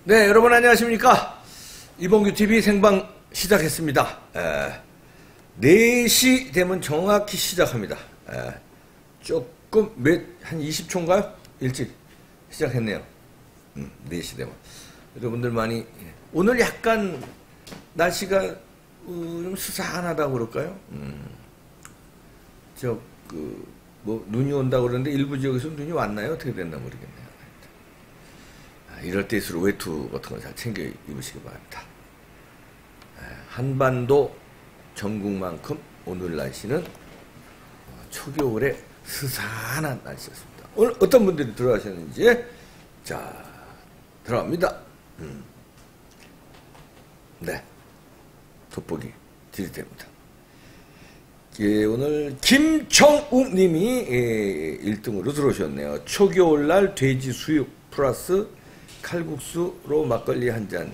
네, 여러분 안녕하십니까? 이봉규TV 생방 시작했습니다. 4시 되면 정확히 시작합니다. 조금 한 20초인가요? 일찍 시작했네요. 4시 되면. 여러분들 많이, 오늘 약간 날씨가 좀 스산하다고 그럴까요? 눈이 온다고 그러는데 일부 지역에서 눈이 왔나요? 어떻게 됐나 모르겠네요. 이럴 때일수록 외투 같은 거 잘 챙겨 입으시기 바랍니다. 한반도 전국만큼 오늘 날씨는 초겨울에 스산한 날씨였습니다. 오늘 어떤 분들이 들어가셨는지 자 들어갑니다. 네, 돋보기 드릴때입니다. 오늘 김정욱 님이 1등으로 들어오셨네요. 초겨울날 돼지 수육 플러스 칼국수로 막걸리 한 잔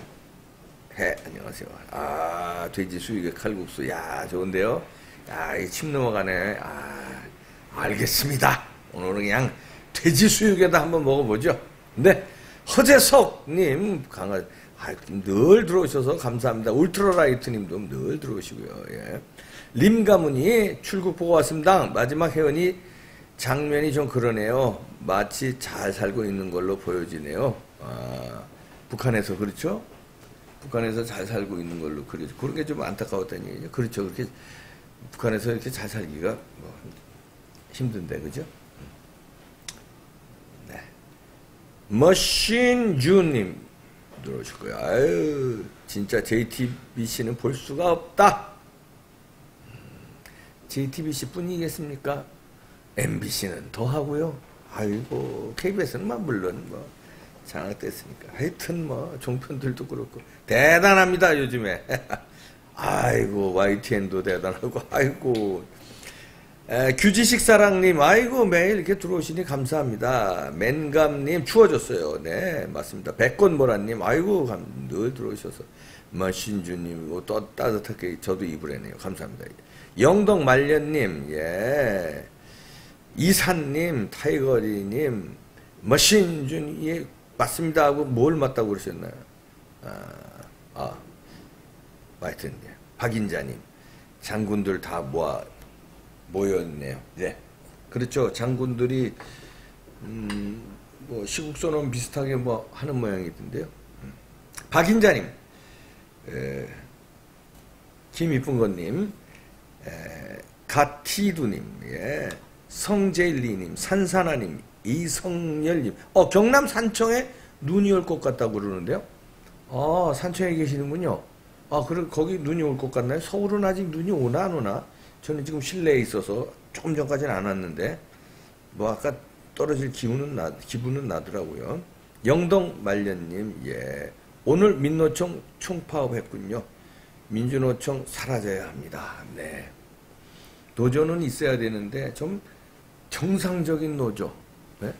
해. 안녕하세요. 아, 돼지 수육에 칼국수. 야, 좋은데요? 야, 이 침 넘어가네. 아, 알겠습니다. 오늘은 그냥 돼지 수육에다 한번 먹어보죠. 네. 허재석님, 늘 들어오셔서 감사합니다. 울트라라이트님도 늘 들어오시고요. 예. 림가문이 출국 보고 왔습니다. 마지막 회원이 장면이 좀 그러네요. 마치 잘 살고 있는 걸로 보여지네요. 아, 북한에서 그렇죠? 북한에서 잘 살고 있는 걸로 그려져. 그런 게 좀 안타까웠다는 얘기죠. 그렇죠. 그렇게 북한에서 이렇게 잘 살기가 뭐 힘든데, 그죠? 네. 머신주님 들어오셨고요. 아유, 진짜 JTBC는 볼 수가 없다. JTBC 뿐이겠습니까? MBC는 더 하고요. 아이고, KBS는 물론 장악됐으니까. 하여튼 종편들도 그렇고. 대단합니다, 요즘에. 아이고, YTN도 대단하고, 아이고. 규지식 사랑님, 아이고, 매일 이렇게 들어오시니 감사합니다. 맨감님, 추워졌어요. 네, 맞습니다. 백권보라님, 아이고, 늘 들어오셔서. 머신주님, 또 따뜻하게 저도 입으래네요. 감사합니다. 영덕말년님, 예. 이산님, 타이거리님, 머신준, 예, 맞습니다 하고 뭘 맞다고 그러셨나요? 하여튼, 예. 박인자님, 장군들 다 모였네요. 네. 그렇죠. 장군들이, 시국선언 비슷하게 하는 모양이던데요. 박인자님, 김이쁜건님, 가티두님, 예. 성제일리님, 산사나님, 이성열님, 경남 산청에 눈이 올 것 같다고 그러는데요. 산청에 계시는군요. 그럼 거기 눈이 올 것 같나요? 서울은 아직 눈이 오나 안 오나? 저는 지금 실내에 있어서 조금 전까지는 안 왔는데, 아까 떨어질 기분은 나더라고요. 영덕말년님, 예. 오늘 민노총 총파업했군요. 민주노총 사라져야 합니다. 네. 노조는 있어야 되는데 좀 정상적인 노조, 네?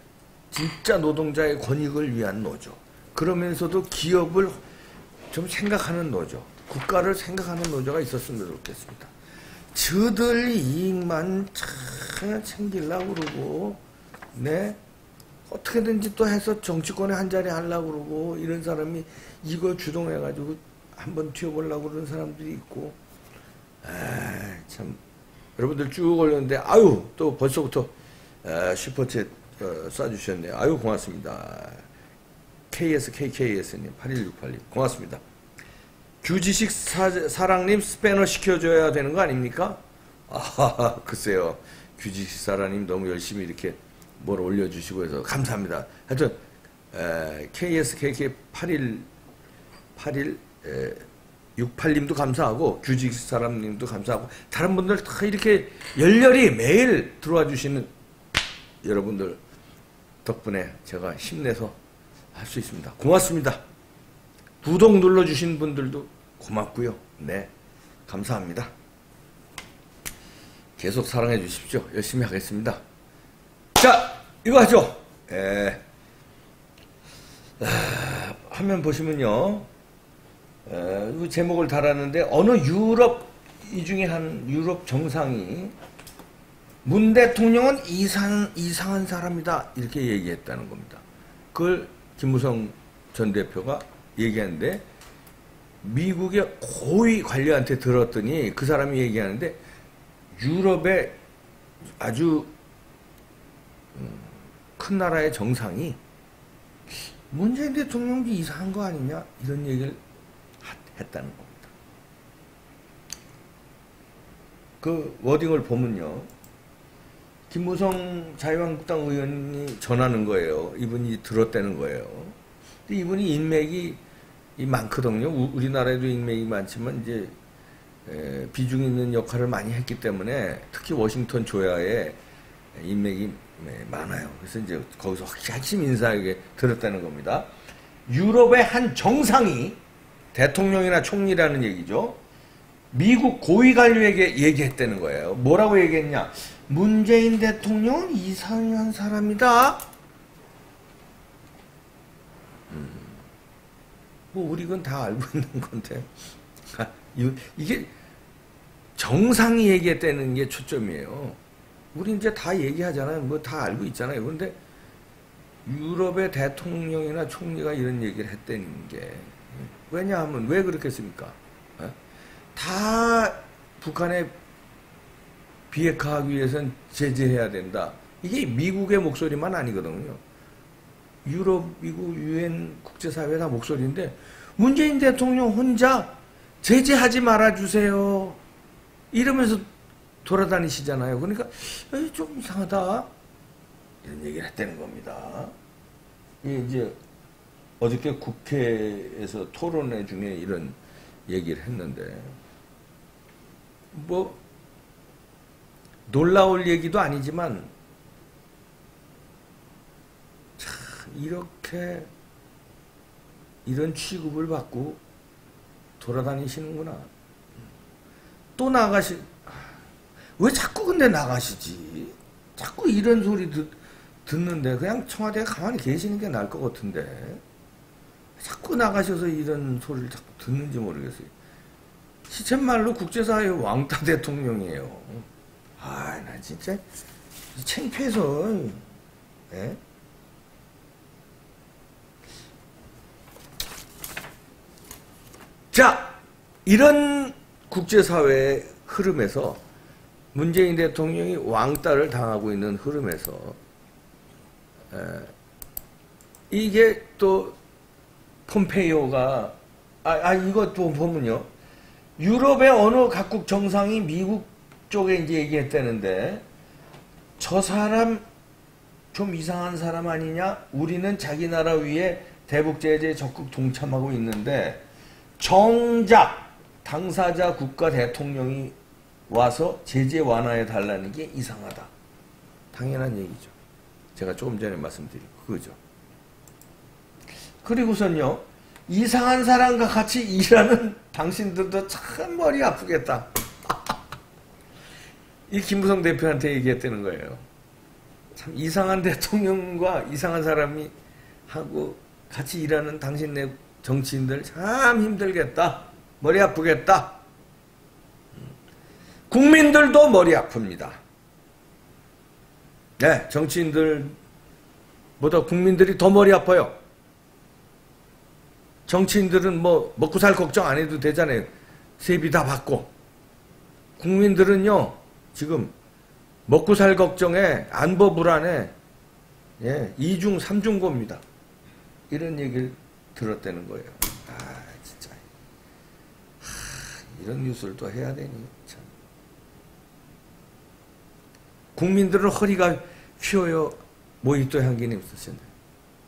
진짜 노동자의 권익을 위한 노조, 그러면서도 기업을 좀 생각하는 노조, 국가를 생각하는 노조가 있었으면 좋겠습니다. 저들 이익만 참 챙기려고 그러고, 네? 어떻게든지 또 해서 정치권에 한 자리 하려고 그러고, 이런 사람이 이거 주동해가지고 한번 튀어보려고 그러는 사람들이 있고, 참. 여러분들 쭉 올렸는데, 아유, 또 벌써부터 슈퍼챗 쏴주셨네요. 아유, 고맙습니다. KSKKS님, 8168님, 고맙습니다. 규지식 사랑님 스패너 시켜줘야 되는 거 아닙니까? 글쎄요. 규지식 사랑님 너무 열심히 이렇게 뭘 올려주시고 해서 감사합니다. 하여튼, KSKK8168님도 감사하고, 규직 사람님도 감사하고, 다른 분들 다 이렇게 열렬히 매일 들어와 주시는 여러분들 덕분에 제가 힘내서 할 수 있습니다. 고맙습니다. 구독 눌러주신 분들도 고맙고요. 네, 감사합니다. 계속 사랑해 주십시오. 열심히 하겠습니다. 자, 이거 하죠. 화면 보시면요. 제목을 달았는데, 어느 이 중에 한 유럽 정상이 문 대통령은 이상한 사람이다 이렇게 얘기했다는 겁니다. 그걸 김무성 전 대표가 얘기하는데 미국의 고위 관료한테 들었더니 그 사람이 얘기하는데 유럽의 아주 큰 나라의 정상이 문재인 대통령이 이상한 거 아니냐 이런 얘기를 했다는 겁니다. 그 워딩을 보면요. 김무성 자유한국당 의원이 전하는 거예요. 이분이 들었다는 거예요. 근데 이분이 인맥이 많거든요. 우리나라에도 인맥이 많지만 이제 비중 있는 역할을 많이 했기 때문에 특히 워싱턴 조야에 인맥이 많아요. 그래서 이제 거기서 핵심 인사에게 들었다는 겁니다. 유럽의 한 정상이 대통령이나 총리라는 얘기죠. 미국 고위 관료에게 얘기했다는 거예요. 뭐라고 얘기했냐? 문재인 대통령은 이상한 사람이다. 뭐 우리 건 다 알고 있는 건데 이게 정상이 얘기했다는 게 초점이에요. 우리 이제 다 얘기하잖아요. 뭐 다 알고 있잖아요. 그런데 유럽의 대통령이나 총리가 이런 얘기를 했다는 게 왜냐하면 왜 그렇겠습니까? 다 북한에 비핵화하기 위해서는 제재해야 된다. 이게 미국의 목소리만 아니거든요. 유럽, 미국, 유엔, 국제사회 다 목소리인데 문재인 대통령 혼자 제재하지 말아주세요. 이러면서 돌아다니시잖아요. 그러니까 좀 이상하다. 이런 얘기를 했다는 겁니다. 이제 어저께 국회에서 토론회 중에 이런 얘기를 했는데 뭐 놀라울 얘기도 아니지만 참 이렇게 이런 취급을 받고 돌아다니시는구나. 또 왜 자꾸 근데 나가시지? 자꾸 이런 소리 듣는데 그냥 청와대에 가만히 계시는 게 나을 것 같은데 자꾸 나가셔서 이런 소리를 자꾸 듣는지 모르겠어요. 시쳇말로 국제사회의 왕따 대통령이에요. 나 진짜 창피해서. 예? 자, 이런 국제사회의 흐름에서 문재인 대통령이 왕따를 당하고 있는 흐름에서 이게 또 폼페이오가 이거 또 보면요. 유럽의 어느 각국 정상이 미국 쪽에 이제 얘기했다는데 저 사람 좀 이상한 사람 아니냐? 우리는 자기 나라 위에 대북 제재에 적극 동참하고 있는데 정작 당사자 국가 대통령이 와서 제재 완화해 달라는 게 이상하다. 당연한 얘기죠. 제가 조금 전에 말씀드린 그거죠. 그리고선요. 이상한 사람과 같이 일하는 당신들도 참 머리 아프겠다. 이 김무성 대표한테 얘기했다는 거예요. 참 이상한 대통령과 이상한 사람이 하고 같이 일하는 당신네 정치인들 참 힘들겠다. 머리 아프겠다. 국민들도 머리 아픕니다. 네, 정치인들보다 국민들이 더 머리 아파요. 정치인들은 뭐 먹고 살 걱정 안 해도 되잖아요. 세비 다 받고. 국민들은요, 지금 먹고 살 걱정에 안보 불안에 이중 삼중고입니다. 이런 얘기를 들었다는 거예요. 진짜. 이런 뉴스를 또 해야 되니 참. 국민들은 허리가 휘어요. 모히또 향기님 쓰셨네.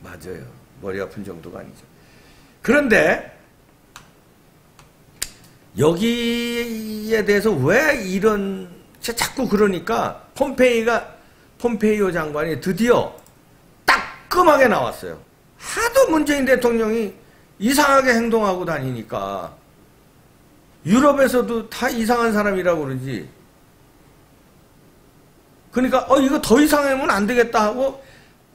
맞아요. 머리 아픈 정도가 아니죠. 그런데 여기에 대해서 왜 이런 자꾸 그러니까 폼페이오 장관이 드디어 따끔하게 나왔어요. 하도 문재인 대통령이 이상하게 행동하고 다니니까 유럽에서도 다 이상한 사람이라고 그러지. 그러니까 이거 더 이상하면 안 되겠다 하고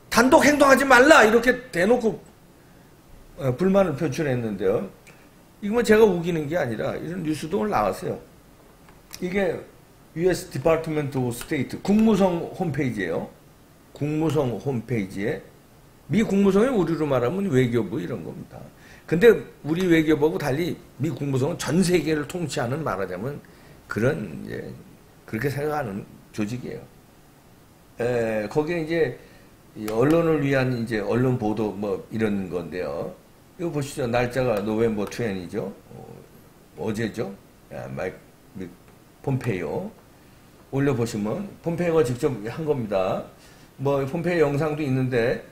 단독 행동하지 말라 이렇게 대놓고 불만을 표출했는데요. 이거 뭐 제가 우기는 게 아니라 이런 뉴스도 오늘 나왔어요. 이게 US Department of State 국무성 홈페이지예요. 국무성 홈페이지에 미 국무성이 우리로 말하면 외교부 이런 겁니다. 근데 우리 외교부하고 달리 미 국무성은 전 세계를 통치하는 말하자면 그런 이제 그렇게 생각하는 조직이에요. 거기에 이제 언론을 위한 이제 언론 보도 뭐 이런 건데요. 이거 보시죠. 날짜가 노벰버 20이죠. 어제죠. 폼페이오 올려보시면 폼페이오가 직접 한 겁니다. 뭐 폼페이오 영상도 있는데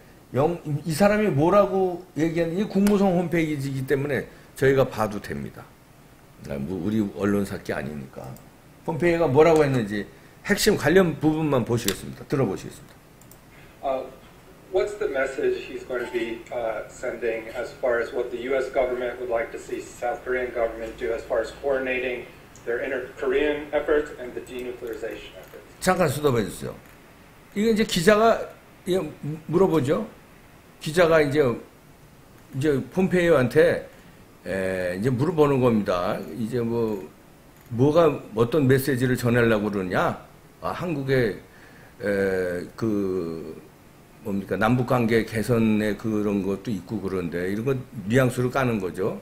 이 사람이 뭐라고 얘기하는지 국무성 홈페이지이기 때문에 저희가 봐도 됩니다. 우리 언론사 게 아니니까. 폼페이오가 뭐라고 했는지 핵심 관련 부분만 보시겠습니다. 들어보시겠습니다. What's the message he's going to be sending as far as what the U.S. government would like to see South Korean government do as far as coordinating their inter-Korean efforts and the denuclearization efforts? 잠깐 수도해 주세요. 이게 이제 기자가 물어보죠. 기자가 이제 폼페이오한테 이제 물어보는 겁니다. 이제 뭐가 어떤 메시지를 전하려고 그러냐? 한국의 뭡니까 남북 관계 개선의 그런 것도 있고 그런데 이런 거 뉘앙스로 까는 거죠.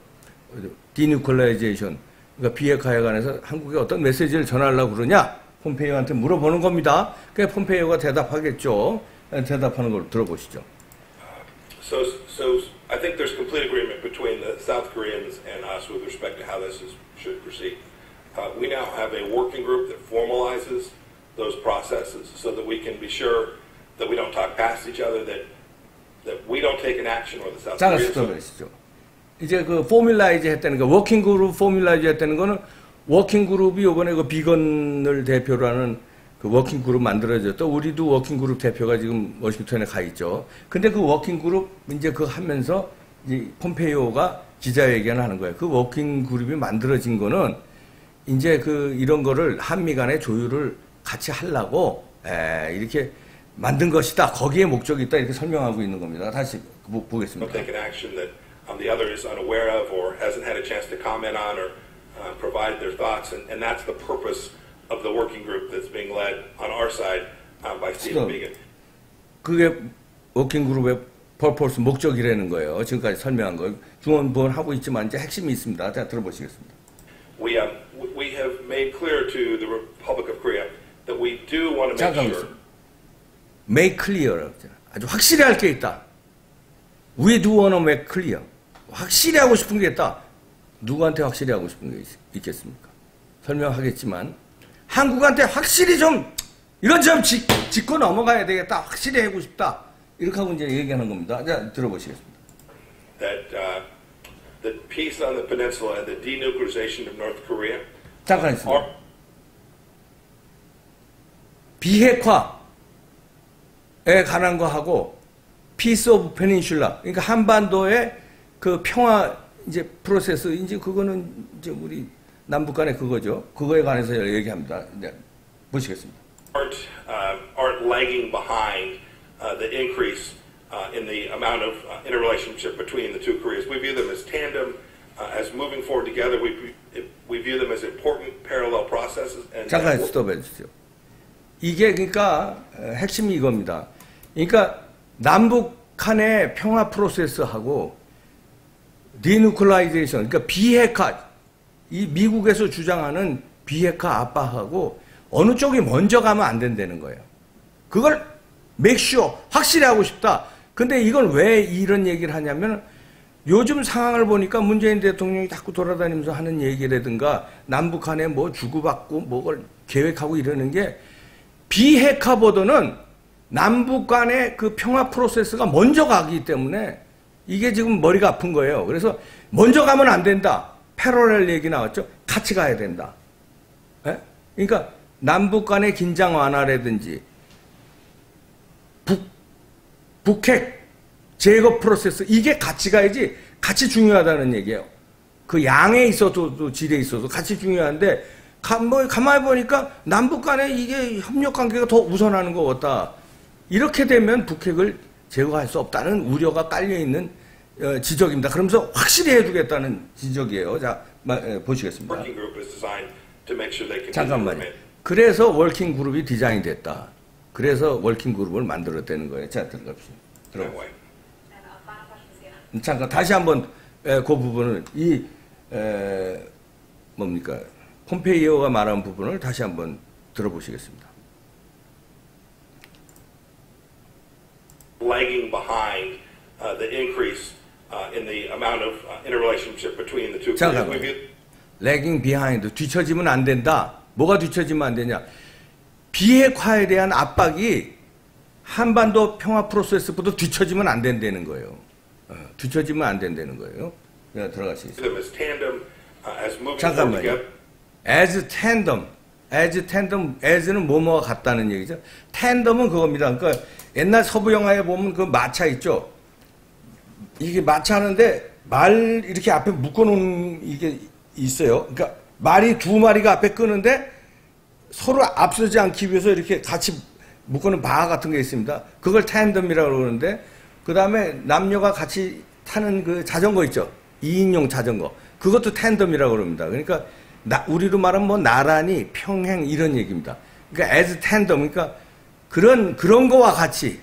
디뉴클라이제이션 그러니까 비핵화에 관해서 한국에 어떤 메시지를 전하려고 그러냐? 폼페이오한테 물어보는 겁니다. 그래서 폼페이오가 대답하겠죠. 대답하는 걸 들어보시죠. So I think there's complete agreement between the South Koreans and us with respect to how this should proceed. We now have a working group that formalizes those processes so that we can be sure that we don't talk past each other, that we don't take an action or the South Koreans. 이제 그 포뮬라이즈 했다는 거, 워킹 그룹 포뮬라이즈 했다는 거는 워킹 그룹이 이번에 그 비건을 대표로 하는 그 워킹 그룹 만들어졌다. 우리도 워킹 그룹 대표가 지금 워싱턴에 가 있죠. 근데 그 워킹 그룹 이제 그거 하면서 이제 폼페이오가 기자회견을 하는 거예요. 그 워킹 그룹이 만들어진 거는 이제 이런 거를 한미 간의 조율을 같이 하려고 이렇게 만든 것이다. 거기에 목적이 있다. 이렇게 설명하고 있는 겁니다. 다시 보겠습니다. Take an action that the other is unaware of or hasn't had a chance to comment on or provide their thoughts, and that's the purpose of the working group that's being led on our side by Stephen Biegun. 그게 워킹 그룹의 purpose 목적이라는 거예요. 지금까지 설명한 거 중원부원하고 있지만 이제 핵심이 있습니다. 자 들어보시겠습니다. We have made clear to the Republic of Korea that we do want to make sure. Make clear. 아주 확실히 할 게 있다. We do want to make clear. 확실히 하고 싶은 게 있다. 누구한테 확실히 하고 싶은 게 있겠습니까? 설명하겠지만 한국한테 확실히 좀 이건 좀 짚고 넘어가야 되겠다. 확실히 하고 싶다. 이렇게 하고 이제 얘기하는 겁니다. 자, 들어보시겠습니다. That peace on the peninsula and the denuclearization of North Korea. 잠깐 있습니다. 비핵화에 관한 거 하고 Peace of Peninsula. 그러니까 한반도의 그 평화 이제 프로세스 이제 그거는 이제 우리 남북 간의 그거죠. 그거에 관해서 얘기합니다. 이제 보시겠습니다. Aren't lagging behind the increase in the amount of interrelationship between the two Koreas. We view them as tandem, as moving forward together. We view them as important parallel processes. 잠깐 스톱해 주세요. 이게 그러니까 핵심이 이겁니다. 그러니까 남북 간의 평화 프로세스하고 디누클라이제이션, 그러니까 비핵화, 이 미국에서 주장하는 비핵화 압박하고 어느 쪽이 먼저 가면 안 된다는 거예요. 그걸 make sure, 확실히 하고 싶다. 근데 이걸 왜 이런 얘기를 하냐면 요즘 상황을 보니까 문재인 대통령이 자꾸 돌아다니면서 하는 얘기라든가 남북 간에 뭐 주고받고 뭐를 계획하고 이러는 게 비핵화보다는 남북 간의 그 평화 프로세스가 먼저 가기 때문에 이게 지금 머리가 아픈 거예요. 그래서 먼저 가면 안 된다. 패러렐 얘기 나왔죠. 같이 가야 된다. 예? 그러니까 남북 간의 긴장 완화라든지 북핵 제거 프로세스 이게 같이 가야지 같이 중요하다는 얘기예요. 그 양에 있어도 질에 있어서 같이 중요한데 가만히 보니까 남북 간에 이게 협력 관계가 더 우선하는 것 같다. 이렇게 되면 북핵을 제거할 수 없다는 우려가 깔려있는 지적입니다. 그러면서 확실히 해주겠다는 지적이에요. 자, 보시겠습니다. 잠깐만요. 그래서 워킹 그룹이 디자인 됐다. 그래서 워킹 그룹을 만들었다는 거예요. 자, 들어갑시다. 잠깐 다시 한번 그 부분을 뭡니까 폼페이오가 말한 부분을 다시 한번 들어보시겠습니다. Lagging behind the increase in the amount of interrelationship between the two. 잠깐만. lagging behind 뒤처지면 안 된다. 뭐가 뒤처지면 안 되냐? 비핵화에 대한 압박이 한반도 평화 프로세스보다 뒤처지면 안 된다는 거예요. 뒤처지면 안 된다는 거예요. 그냥 들어갈 수 있어요. 잠깐만요. as tandem, as는 뭐뭐와 같다는 얘기죠. tandem은 그겁니다. 그러니까 옛날 서부 영화에 보면 그 마차 있죠. 이게 마차 하는데 말 이렇게 앞에 묶어놓은 이게 있어요. 그러니까 말이 두 마리가 앞에 끄는데 서로 앞서지 않기 위해서 이렇게 같이 묶어놓은 바 같은 게 있습니다. 그걸 텐덤이라고 그러는데 그 다음에 남녀가 같이 타는 그 자전거 있죠. 2인용 자전거. 그것도 텐덤이라고 그럽니다. 그러니까 우리로 말하면 뭐 나란히 평행 이런 얘기입니다. 그러니까 as tandem 그러니까 그런 거와 같이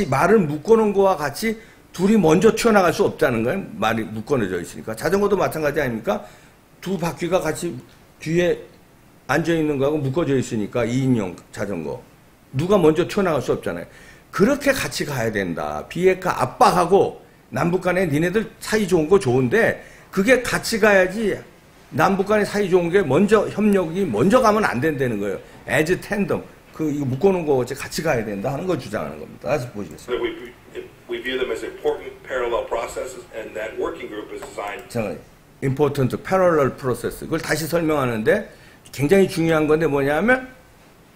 말을 묶어놓은 거와 같이 둘이 먼저 튀어나갈 수 없다는 거예요. 말이 묶어놓져 있으니까. 자전거도 마찬가지 아닙니까? 두 바퀴가 같이 뒤에 앉아있는 거하고 묶어져 있으니까 2인용 자전거. 누가 먼저 튀어나갈 수 없잖아요. 그렇게 같이 가야 된다. 비핵화 압박하고 남북 간에 니네들 사이 좋은 거 좋은데 그게 같이 가야지 남북 간에 사이 좋은 게 먼저 협력이 먼저 가면 안 된다는 거예요. as tandem. 이거 묶어놓은 거 같이 가야 된다 하는 걸 주장하는 겁니다. 다시 보시겠습니다. We view them as important parallel processes, and that working group is designed. 잠깐, important parallel process. 그걸 다시 설명하는데 굉장히 중요한 건데 뭐냐면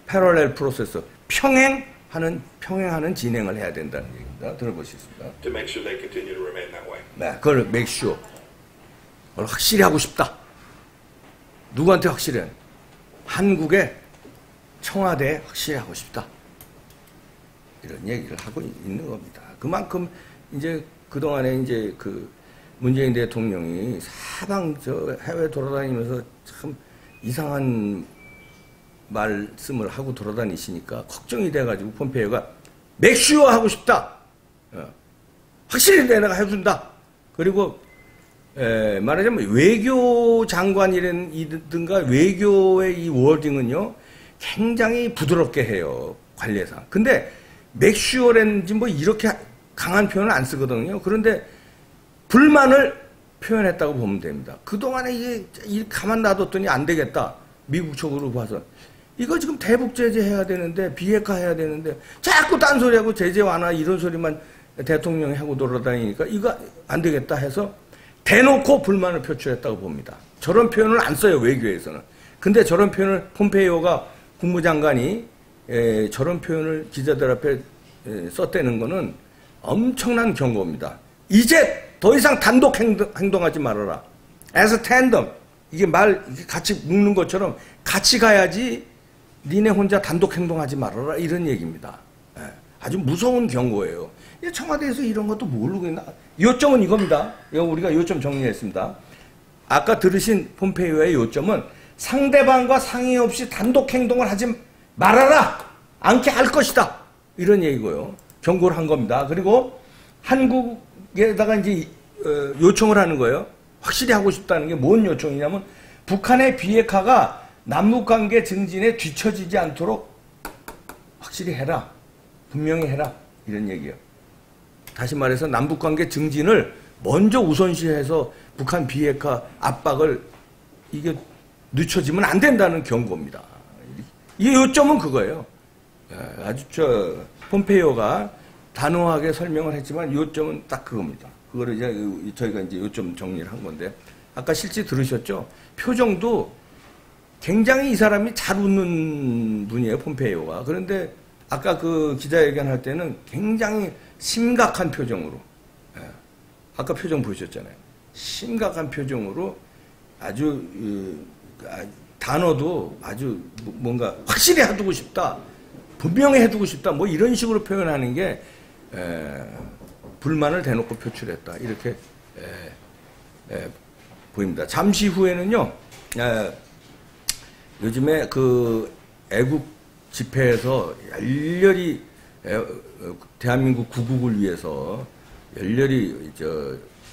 parallel process, 평행하는 진행을 해야 된다는 얘기입니다. 들어보시겠습니다. To make sure they continue to remain that way. 네, 그걸 make sure. 그걸 확실히 하고 싶다. 누구한테 확실해? 한국의 청와대에 확실히 하고 싶다. 이런 얘기를 하고 있는 겁니다. 그만큼 이제 그동안에 이제 그 문재인 대통령이 사방 해외 돌아다니면서 참 이상한 말씀을 하고 돌아다니시니까 걱정이 돼가지고 폼페이오가 맥슈어 하고 싶다. 확실히 내가 해준다. 그리고 말하자면 외교 장관이든가 외교의 이 워딩은요 굉장히 부드럽게 해요. 관례상. 근데 맥슈어렌지 뭐 이렇게 강한 표현을 안 쓰거든요. 그런데 불만을 표현했다고 보면 됩니다. 그동안에 이게 가만 놔뒀더니 안 되겠다. 미국 쪽으로 봐서. 이거 지금 대북 제재해야 되는데 비핵화 해야 되는데 자꾸 딴소리하고 제재 완화 이런 소리만 대통령이 하고 돌아다니니까 이거 안 되겠다 해서 대놓고 불만을 표출했다고 봅니다. 저런 표현을 안 써요. 외교에서는. 근데 저런 표현을 폼페이오가 국무장관이 저런 표현을 기자들 앞에 썼다는 거는 엄청난 경고입니다. 이제 더 이상 단독 행동하지 말아라. as tandem. 이게 같이 묶는 것처럼 같이 가야지 니네 혼자 단독 행동하지 말아라. 이런 얘기입니다. 아주 무서운 경고예요. 청와대에서 이런 것도 모르고 있나. 요점은 이겁니다. 우리가 요점 정리했습니다. 아까 들으신 폼페이오의 요점은 상대방과 상의 없이 단독 행동을 하지 말아라. 않게 할 것이다. 이런 얘기고요. 경고를 한 겁니다. 그리고 한국에다가 이제 요청을 하는 거예요. 확실히 하고 싶다는 게 뭔 요청이냐면 북한의 비핵화가 남북관계 증진에 뒤처지지 않도록 확실히 해라. 분명히 해라. 이런 얘기예요. 다시 말해서 남북관계 증진을 먼저 우선시해서 북한 비핵화 압박을 이게 늦춰지면 안 된다는 경고입니다. 이 요점은 그거예요. 아주 폼페이오가 단호하게 설명을 했지만 요점은 딱 그겁니다. 그거를 이제 저희가 이제 요점 정리를 한 건데 아까 실제 들으셨죠? 표정도 굉장히 이 사람이 잘 웃는 분이에요, 폼페이오가. 그런데 아까 그 기자회견 할 때는 굉장히 심각한 표정으로, 아까 표정 보셨잖아요. 심각한 표정으로 아주 단어도 아주 뭔가 확실히 해두고 싶다, 분명히 해두고 싶다, 뭐 이런 식으로 표현하는 게 불만을 대놓고 표출했다, 이렇게 보입니다. 잠시 후에는요, 요즘에 그 애국 집회에서 열렬히 대한민국 구국을 위해서 열렬히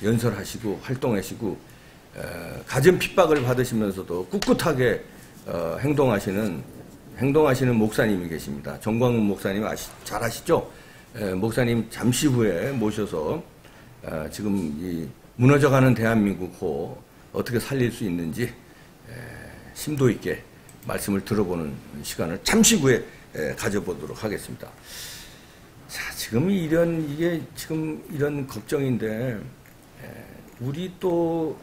연설하시고 활동하시고 가진 핍박을 받으시면서도 꿋꿋하게 행동하시는 목사님이 계십니다. 정광훈 목사님 잘 아시죠? 목사님 잠시 후에 모셔서 지금 이 무너져가는 대한민국 어떻게 살릴 수 있는지 심도 있게 말씀을 들어보는 시간을 잠시 후에 가져보도록 하겠습니다. 자, 이게 지금 이런 걱정인데, 우리 또,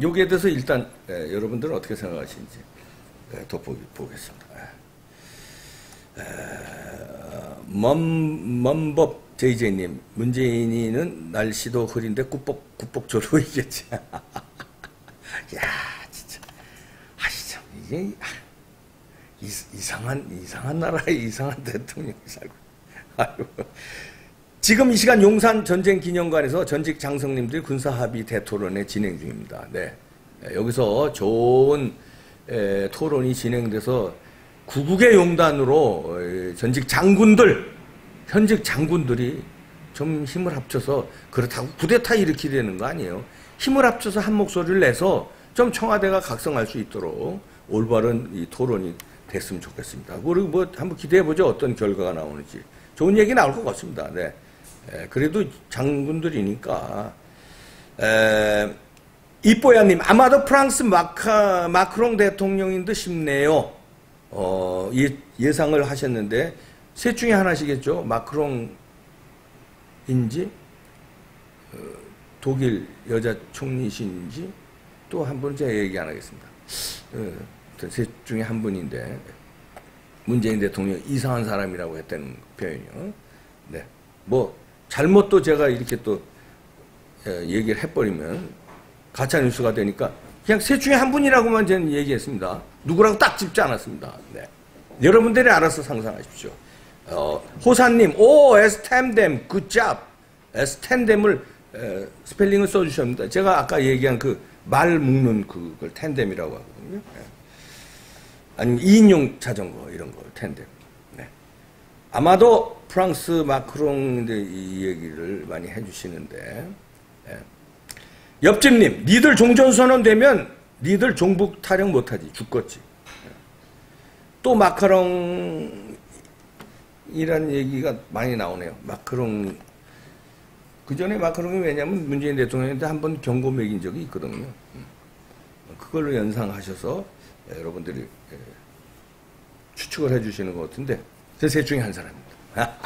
여기에 대해서 일단, 여러분들은 어떻게 생각하시는지, 보겠습니다. 멈법 JJ님, 문재인이는 날씨도 흐린데 국복조로 이겠지. 야, 진짜. 참, 이게, 이상한 나라에 이상한 대통령이 살고. 아이고. 지금 이 시간 용산 전쟁기념관에서 전직 장성님들 군사합의 대토론회 진행 중입니다. 네. 여기서 좋은 토론이 진행돼서 구국의 용단으로 현직 장군들이 좀 힘을 합쳐서, 그렇다고 쿠데타 일으키려는 거 아니에요. 힘을 합쳐서 한 목소리를 내서 좀 청와대가 각성할 수 있도록 올바른 이 토론이 됐으면 좋겠습니다. 그리고 한번 기대해보죠. 어떤 결과가 나오는지. 좋은 얘기 나올 것 같습니다. 네. 그래도 장군들이니까. 이뽀야님, 아마도 프랑스 마크롱 대통령인 듯 싶네요. 예상을 하셨는데, 셋 중에 하나시겠죠? 마크롱인지, 독일 여자 총리신지, 또 한 분 제가 얘기 안 하겠습니다. 셋 중에 한 분인데, 문재인 대통령 이상한 사람이라고 했다는 표현이요. 네. 잘못도 제가 이렇게 또, 얘기를 해버리면, 가짜뉴스가 되니까, 그냥 셋 중에 한 분이라고만 저는 얘기했습니다. 누구라고 딱 짚지 않았습니다. 네. 여러분들이 알아서 상상하십시오. 호사님, 에스템뎀, 굿잡. 에스템뎀을, 스펠링을 써주셨습니다. 제가 아까 얘기한 말 묶는 그걸 텐뎀이라고 하거든요. 네. 아니면 2인용 자전거 이런 거 텐뎀. 네. 아마도 프랑스 마크롱인데 이 얘기를 많이 해주시는데, 네. 옆집님, 니들 종전선언 되면 니들 종북 타령 못하지, 죽겠지. 네. 또 마크롱이란 얘기가 많이 나오네요. 마크롱. 그 전에 마크롱이 왜냐면 문재인 대통령한테 한번 경고 매긴 적이 있거든요. 그걸로 연상하셔서 여러분들이 추측을 해주시는 것 같은데, 제 셋 중에 한 사람입니다.